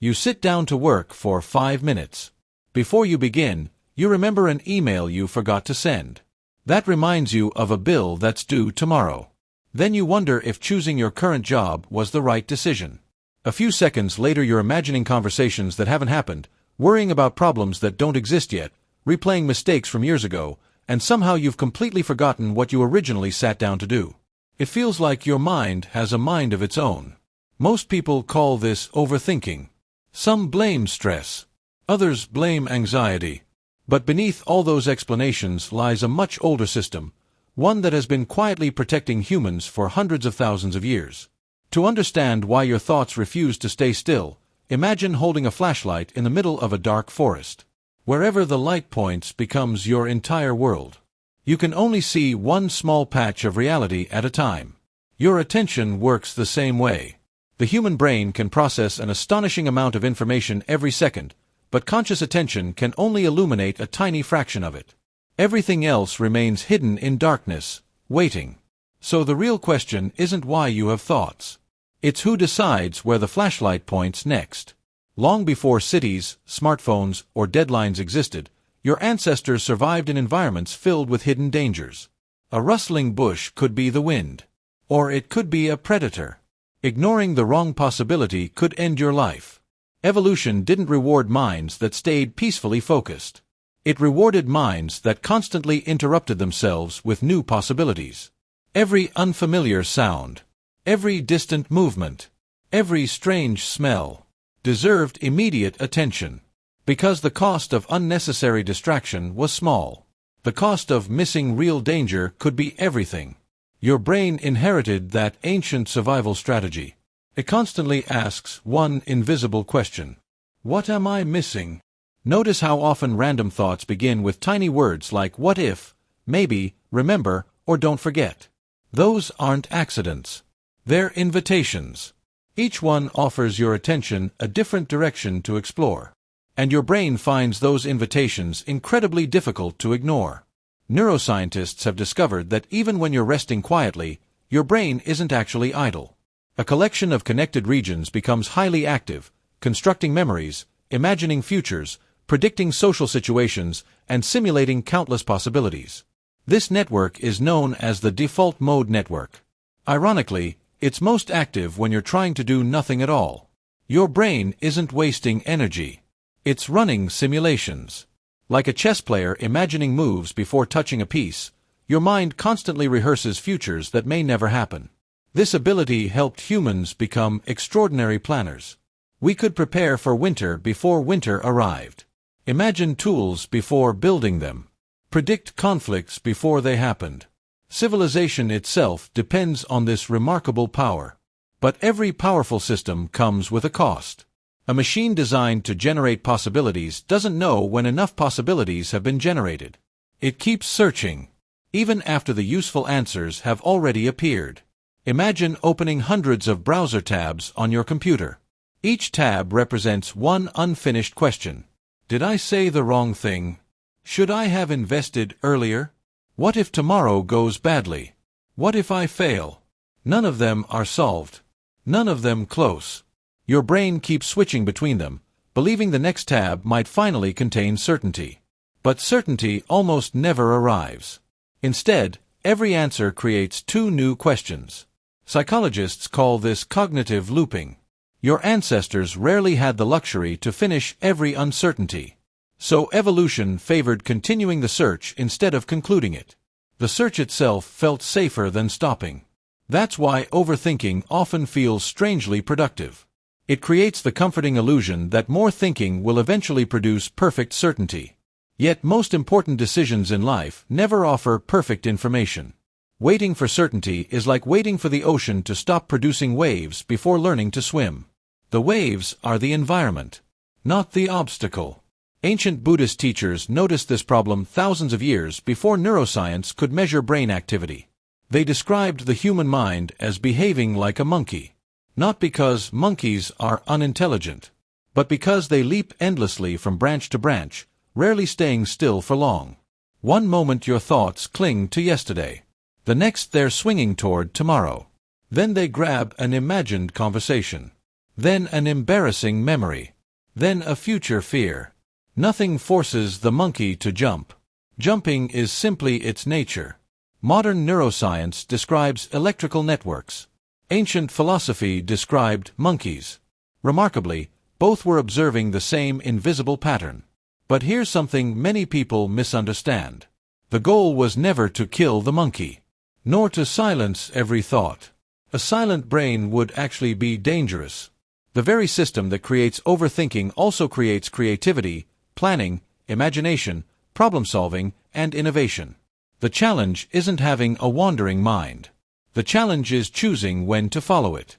You sit down to work for 5 minutes. Before you begin, you remember an email you forgot to send. That reminds you of a bill that's due tomorrow. Then you wonder if choosing your current job was the right decision. A few seconds later you're imagining conversations that haven't happened, worrying about problems that don't exist yet, replaying mistakes from years ago, and somehow you've completely forgotten what you originally sat down to do. It feels like your mind has a mind of its own. Most people call this overthinking. Some blame stress. Others blame anxiety. But beneath all those explanations lies a much older system, one that has been quietly protecting humans for hundreds of thousands of years. To understand why your thoughts refuse to stay still, imagine holding a flashlight in the middle of a dark forest. Wherever the light points becomes your entire world. You can only see one small patch of reality at a time. Your attention works the same way. The human brain can process an astonishing amount of information every second, but conscious attention can only illuminate a tiny fraction of it. Everything else remains hidden in darkness, waiting. So the real question isn't why you have thoughts. It's who decides where the flashlight points next. Long before cities, smartphones, or deadlines existed, your ancestors survived in environments filled with hidden dangers. A rustling bush could be the wind. Or it could be a predator. Ignoring the wrong possibility could end your life. Evolution didn't reward minds that stayed peacefully focused. It rewarded minds that constantly interrupted themselves with new possibilities. Every unfamiliar sound, every distant movement, every strange smell, deserved immediate attention. Because the cost of unnecessary distraction was small. The cost of missing real danger could be everything. Your brain inherited that ancient survival strategy. It constantly asks one invisible question. What am I missing? Notice how often random thoughts begin with tiny words like what if, maybe, remember, or don't forget. Those aren't accidents. They're invitations. Each one offers your attention a different direction to explore. And your brain finds those invitations incredibly difficult to ignore. Neuroscientists have discovered that even when you're resting quietly, your brain isn't actually idle. A collection of connected regions becomes highly active, constructing memories, imagining futures, predicting social situations, and simulating countless possibilities. This network is known as the default mode network. Ironically, it's most active when you're trying to do nothing at all. Your brain isn't wasting energy. It's running simulations. Like a chess player imagining moves before touching a piece, your mind constantly rehearses futures that may never happen. This ability helped humans become extraordinary planners. We could prepare for winter before winter arrived. Imagine tools before building them. Predict conflicts before they happened. Civilization itself depends on this remarkable power. But every powerful system comes with a cost. A machine designed to generate possibilities doesn't know when enough possibilities have been generated. It keeps searching, even after the useful answers have already appeared. Imagine opening hundreds of browser tabs on your computer. Each tab represents one unfinished question. Did I say the wrong thing? Should I have invested earlier? What if tomorrow goes badly? What if I fail? None of them are solved. None of them close. Your brain keeps switching between them, believing the next tab might finally contain certainty. But certainty almost never arrives. Instead, every answer creates two new questions. Psychologists call this cognitive looping. Your ancestors rarely had the luxury to finish every uncertainty. So evolution favored continuing the search instead of concluding it. The search itself felt safer than stopping. That's why overthinking often feels strangely productive. It creates the comforting illusion that more thinking will eventually produce perfect certainty. Yet most important decisions in life never offer perfect information. Waiting for certainty is like waiting for the ocean to stop producing waves before learning to swim. The waves are the environment, not the obstacle. Ancient Buddhist teachers noticed this problem thousands of years before neuroscience could measure brain activity. They described the human mind as behaving like a monkey. Not because monkeys are unintelligent, but because they leap endlessly from branch to branch, rarely staying still for long. One moment your thoughts cling to yesterday. The next they're swinging toward tomorrow. Then they grab an imagined conversation. Then an embarrassing memory. then a future fear. Nothing forces the monkey to jump. Jumping is simply its nature. Modern neuroscience describes electrical networks. Ancient philosophy described monkeys. Remarkably, both were observing the same invisible pattern. But here's something many people misunderstand. The goal was never to kill the monkey, nor to silence every thought. A silent brain would actually be dangerous. The very system that creates overthinking also creates creativity, planning, imagination, problem-solving, and innovation. The challenge isn't having a wandering mind. The challenge is choosing when to follow it.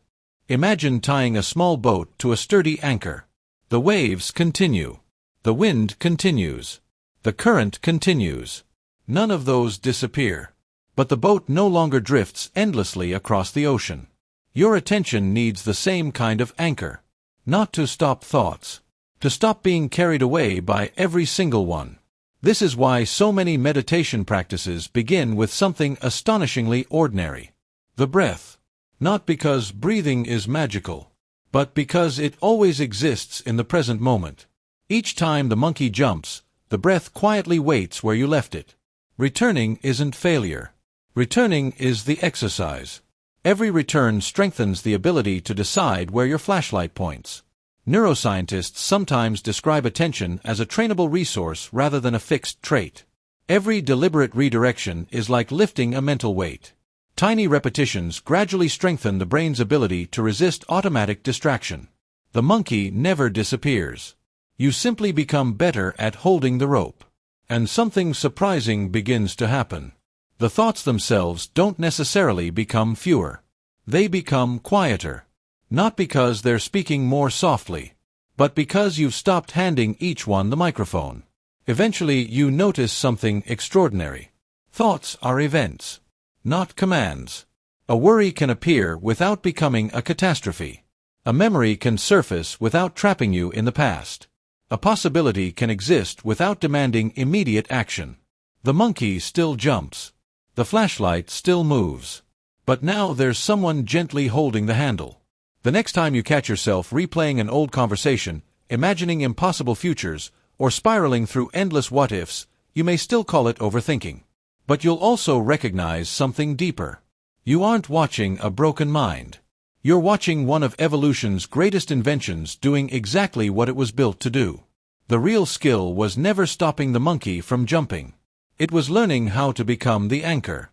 Imagine tying a small boat to a sturdy anchor. The waves continue. The wind continues. The current continues. None of those disappear. But the boat no longer drifts endlessly across the ocean. Your attention needs the same kind of anchor. Not to stop thoughts. To stop being carried away by every single one. This is why so many meditation practices begin with something astonishingly ordinary. The breath. Not because breathing is magical, but because it always exists in the present moment. Each time the monkey jumps, the breath quietly waits where you left it. Returning isn't failure. Returning is the exercise. Every return strengthens the ability to decide where your flashlight points. Neuroscientists sometimes describe attention as a trainable resource rather than a fixed trait. Every deliberate redirection is like lifting a mental weight. Tiny repetitions gradually strengthen the brain's ability to resist automatic distraction. The monkey never disappears. You simply become better at holding the rope. And something surprising begins to happen. The thoughts themselves don't necessarily become fewer. They become quieter. Not because they're speaking more softly, but because you've stopped handing each one the microphone. Eventually you notice something extraordinary. Thoughts are events, not commands. A worry can appear without becoming a catastrophe. A memory can surface without trapping you in the past. A possibility can exist without demanding immediate action. The monkey still jumps. The flashlight still moves. But now there's someone gently holding the handle. The next time you catch yourself replaying an old conversation, imagining impossible futures, or spiraling through endless what-ifs, you may still call it overthinking. But you'll also recognize something deeper. You aren't watching a broken mind. You're watching one of evolution's greatest inventions doing exactly what it was built to do. The real skill was never stopping the monkey from jumping. It was learning how to become the anchor.